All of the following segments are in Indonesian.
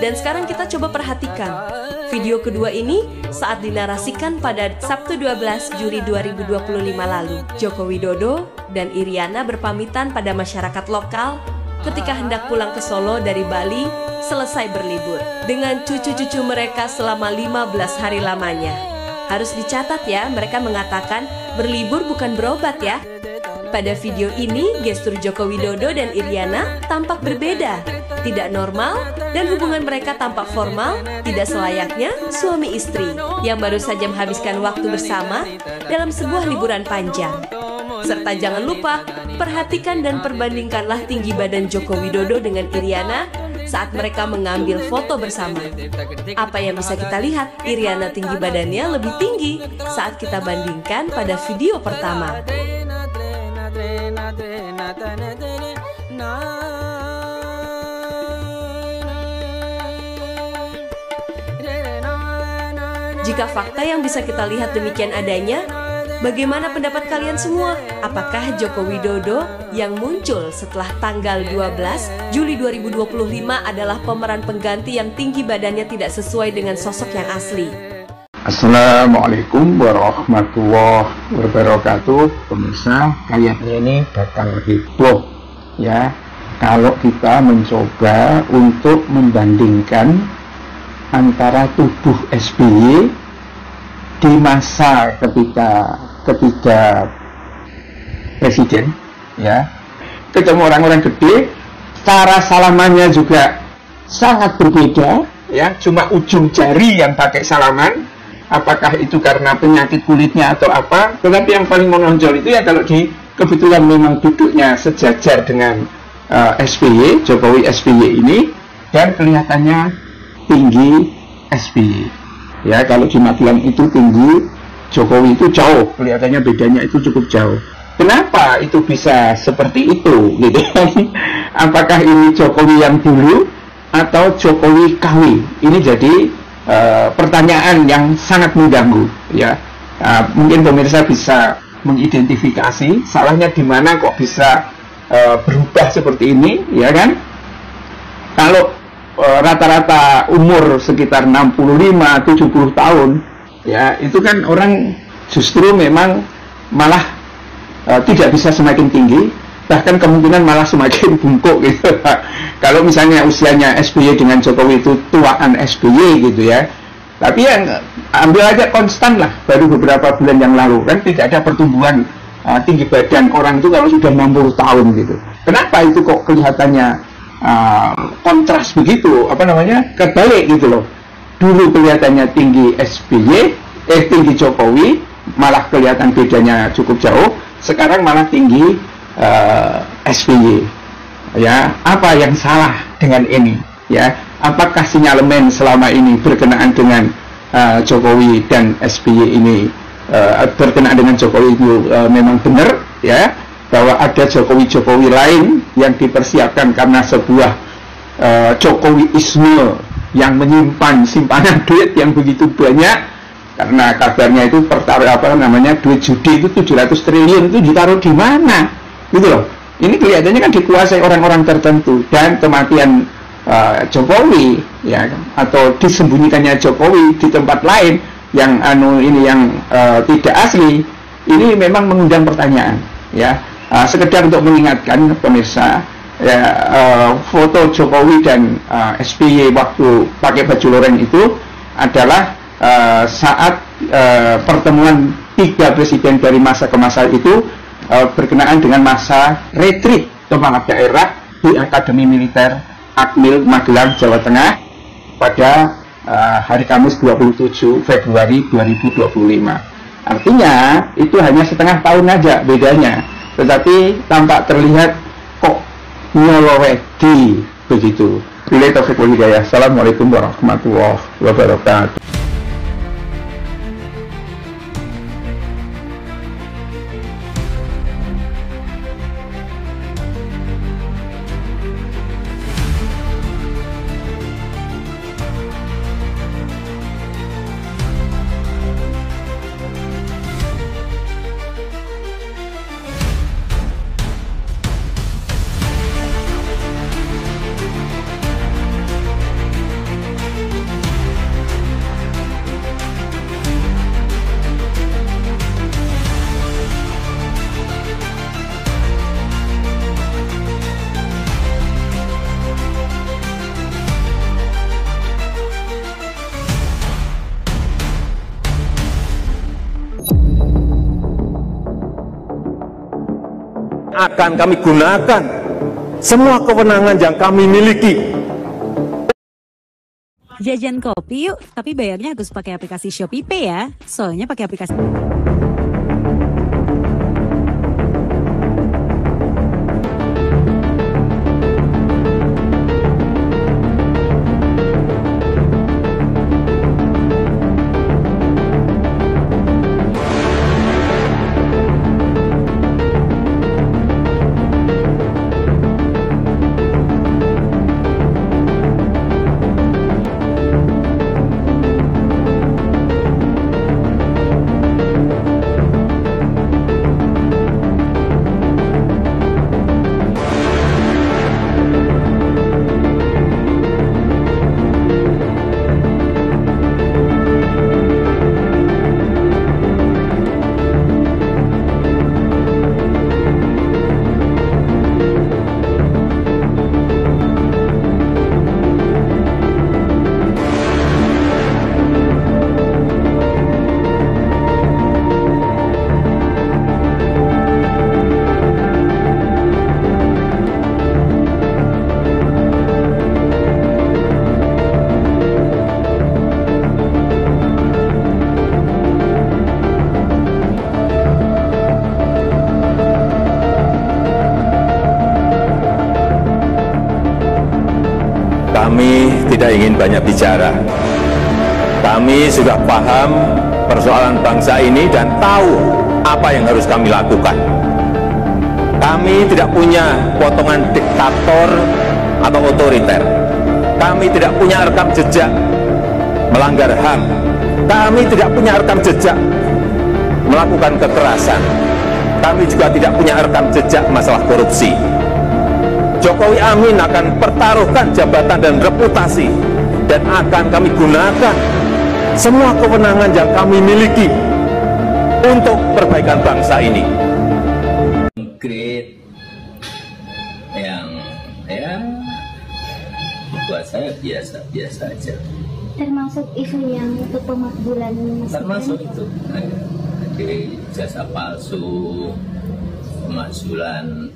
Dan sekarang kita coba perhatikan video kedua ini saat dinarasikan pada Sabtu 12 Juli 2025 lalu. Joko Widodo dan Iriana berpamitan pada masyarakat lokal ketika hendak pulang ke Solo dari Bali selesai berlibur dengan cucu-cucu mereka selama 15 hari lamanya. Harus dicatat ya, mereka mengatakan berlibur bukan berobat ya. Pada video ini, gestur Joko Widodo dan Iriana tampak berbeda, tidak normal, dan hubungan mereka tampak formal, tidak selayaknya suami istri yang baru saja menghabiskan waktu bersama dalam sebuah liburan panjang. Serta jangan lupa, perhatikan dan perbandingkanlah tinggi badan Joko Widodo dengan Iriana saat mereka mengambil foto bersama. Apa yang bisa kita lihat, Iriana tinggi badannya lebih tinggi saat kita bandingkan pada video pertama. Jika fakta yang bisa kita lihat demikian adanya, bagaimana pendapat kalian semua? Apakah Joko Widodo yang muncul setelah tanggal 12 Juli 2025 adalah pemeran pengganti yang tinggi badannya tidak sesuai dengan sosok yang asli? Assalamualaikum warahmatullahi wabarakatuh. Pemirsa, kayaknya ini bakal heboh ya kalau kita mencoba untuk membandingkan antara tubuh SBY di masa ketika presiden ya, ketemu orang-orang gede, cara salamannya juga sangat berbeda ya, cuma ujung jari yang pakai salaman. Apakah itu karena penyakit kulitnya atau apa? Tetapi yang paling menonjol itu ya kalau kebetulan memang duduknya sejajar dengan SBY, Jokowi SBY ini, dan kelihatannya tinggi SBY. Ya, kalau di Magelang itu tinggi, Jokowi itu jauh, kelihatannya bedanya itu cukup jauh. Kenapa itu bisa seperti itu? Gitu. Apakah ini Jokowi yang dulu atau Jokowi KW? Ini jadi pertanyaan yang sangat mengganggu. Ya, mungkin pemirsa bisa mengidentifikasi salahnya di mana kok bisa berubah seperti ini, ya kan? Kalau rata-rata umur sekitar 65-70 tahun, ya itu kan orang justru memang malah tidak bisa semakin tinggi, bahkan kemungkinan malah semakin bungkuk gitu. Kalau misalnya usianya SBY dengan Jokowi itu tuaan SBY gitu ya, tapi yang ambil aja konstan lah, baru beberapa bulan yang lalu kan tidak ada pertumbuhan tinggi badan orang itu kalau sudah 60 tahun gitu. Kenapa itu kok kelihatannya kontras begitu, kebalik gitu loh. Dulu kelihatannya tinggi SBY, tinggi Jokowi, malah kelihatan bedanya cukup jauh. Sekarang malah tinggi SBY. Ya, apa yang salah dengan ini? Ya, apakah sinyalemen selama ini berkenaan dengan Jokowi dan SBY ini berkenaan dengan Jokowi itu memang benar? Ya, bahwa ada Jokowi-Jokowi lain yang dipersiapkan karena sebuah Jokowiisme yang menyimpan simpanan duit yang begitu banyak, karena kabarnya itu duit judi itu 700 triliun itu ditaruh di mana gitu loh. Ini kelihatannya kan dikuasai orang-orang tertentu, dan kematian Jokowi ya, atau disembunyikannya Jokowi di tempat lain yang tidak asli, ini memang mengundang pertanyaan ya. Sekedar untuk mengingatkan pemirsa ya, foto Jokowi dan SBY waktu pakai baju loreng itu adalah saat pertemuan 3 presiden dari masa ke masa itu berkenaan dengan masa retreat kepala daerah di Akademi Militer Akmil Magelang, Jawa Tengah pada hari Kamis 27 Februari 2025. Artinya itu hanya setengah tahun aja bedanya, tetapi tampak terlihat kok nyolowedi begitu. Billahi taufiq wal hidayah. Assalamualaikum warahmatullahi wabarakatuh. akan kami gunakan semua kewenangan yang kami miliki. Jajan kopi yuk, tapi bayarnya harus pakai aplikasi ShopeePay ya. Soalnya pakai aplikasi... Kami tidak ingin banyak bicara. Kami sudah paham persoalan bangsa ini dan tahu apa yang harus kami lakukan. Kami tidak punya potongan diktator atau otoriter. Kami tidak punya rekam jejak melanggar HAM. Kami tidak punya rekam jejak melakukan kekerasan. Kami juga tidak punya rekam jejak masalah korupsi. Jokowi Amin akan pertaruhkan jabatan dan reputasi dan akan kami gunakan semua kewenangan yang kami miliki untuk perbaikan bangsa ini. Konkret yang ya buat saya biasa-biasa aja. Termasuk isu yang untuk pemakzulan termasuk itu jadi jasa palsu, pemakzulan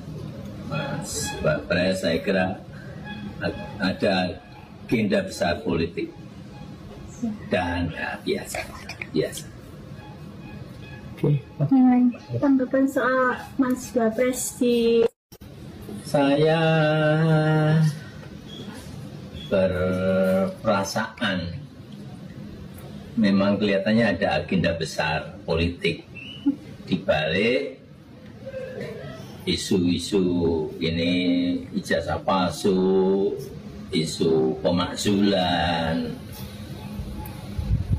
Mas Wapres. Saya kira ada agenda besar politik dan ya, biasa. Tanggapan soal Mas Wapres di... Saya berperasaan memang kelihatannya ada agenda besar politik di balik isu-isu ini, ijazah palsu, isu pemakzulan.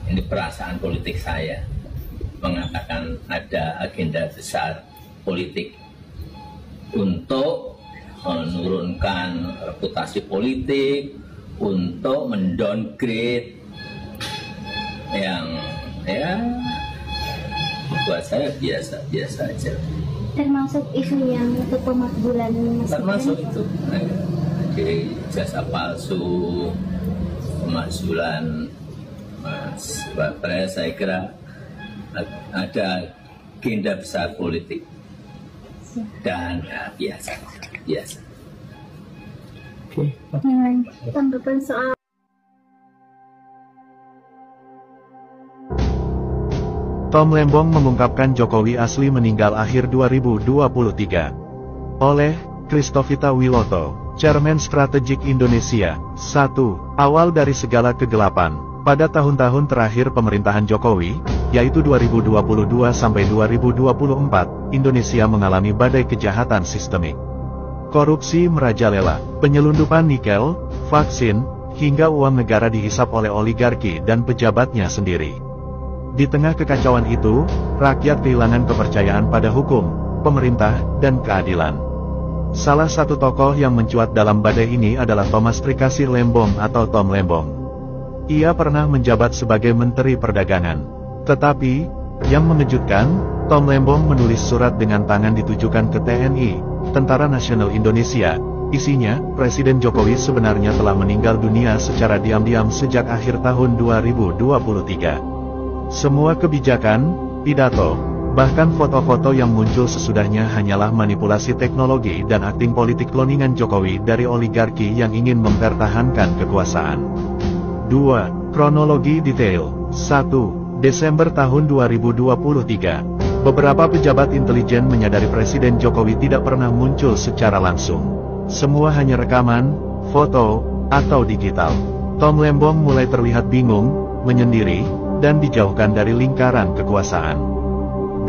Ini perasaan politik saya mengatakan ada agenda besar politik untuk menurunkan reputasi politik, untuk mendowngrade yang ya buat saya biasa-biasa aja. Termasuk isu yang untuk pemakzulan termasuk itu jadi jasa palsu, pemakzulan Mas Wapres. Saya kira ada agenda besar politik dan ya, biasa. Tanggapan soal Tom Lembong mengungkapkan Jokowi asli meninggal akhir 2023. Oleh Christovita Wiloto, Chairman Strategik Indonesia. 1. Awal dari segala kegelapan. Pada tahun-tahun terakhir pemerintahan Jokowi, yaitu 2022 sampai 2024, Indonesia mengalami badai kejahatan sistemik. Korupsi merajalela, penyelundupan nikel, vaksin, hingga uang negara dihisap oleh oligarki dan pejabatnya sendiri. Di tengah kekacauan itu, rakyat kehilangan kepercayaan pada hukum, pemerintah, dan keadilan. Salah satu tokoh yang mencuat dalam badai ini adalah Thomas Trikasih Lembong atau Tom Lembong. Ia pernah menjabat sebagai Menteri Perdagangan. Tetapi, yang mengejutkan, Tom Lembong menulis surat dengan tangan ditujukan ke TNI, Tentara Nasional Indonesia. Isinya, Presiden Jokowi sebenarnya telah meninggal dunia secara diam-diam sejak akhir tahun 2023. Semua kebijakan, pidato, Bahkan foto-foto yang muncul sesudahnya hanyalah manipulasi teknologi dan akting politik kloningan Jokowi dari oligarki yang ingin mempertahankan kekuasaan. 2. Kronologi detail. 1. Desember tahun 2023. Beberapa pejabat intelijen menyadari Presiden Jokowi tidak pernah muncul secara langsung. Semua hanya rekaman, foto, atau digital. Tom Lembong mulai terlihat bingung, menyendiri, dan dijauhkan dari lingkaran kekuasaan.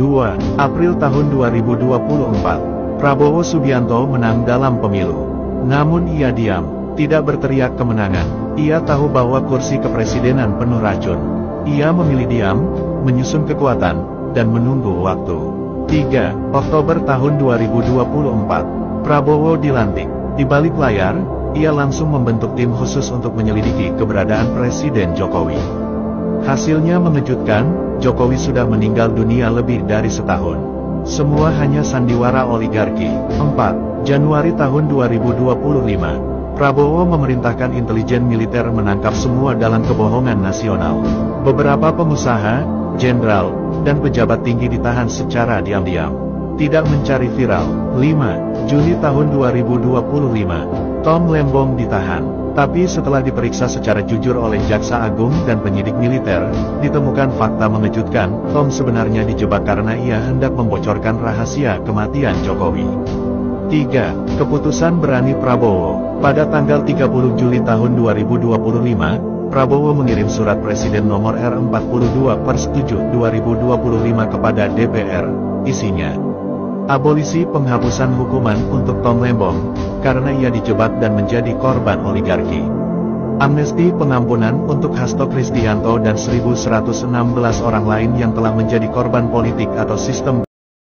2. April tahun 2024. Prabowo Subianto menang dalam pemilu. Namun ia diam, tidak berteriak kemenangan. Ia tahu bahwa kursi kepresidenan penuh racun. Ia memilih diam, menyusun kekuatan, dan menunggu waktu. 3. Oktober tahun 2024. Prabowo dilantik. Di balik layar, ia langsung membentuk tim khusus untuk menyelidiki keberadaan Presiden Jokowi. Hasilnya mengejutkan, Jokowi sudah meninggal dunia lebih dari setahun. Semua hanya sandiwara oligarki. 4. Januari tahun 2025. Prabowo memerintahkan intelijen militer menangkap semua dalam kebohongan nasional. Beberapa pengusaha, jenderal, dan pejabat tinggi ditahan secara diam-diam. Tidak mencari viral. 5. Juni tahun 2025. Tom Lembong ditahan. Tapi setelah diperiksa secara jujur oleh Jaksa Agung dan penyidik militer, ditemukan fakta mengejutkan, Tom sebenarnya dijebak karena ia hendak membocorkan rahasia kematian Jokowi. 3. Keputusan berani Prabowo. Pada tanggal 30 Juli tahun 2025, Prabowo mengirim surat Presiden nomor R42/7/2025 kepada DPR. Isinya: abolisi penghapusan hukuman untuk Tom Lembong, karena ia dijebak dan menjadi korban oligarki. Amnesti pengampunan untuk Hasto Kristianto dan 1116 orang lain yang telah menjadi korban politik atau sistem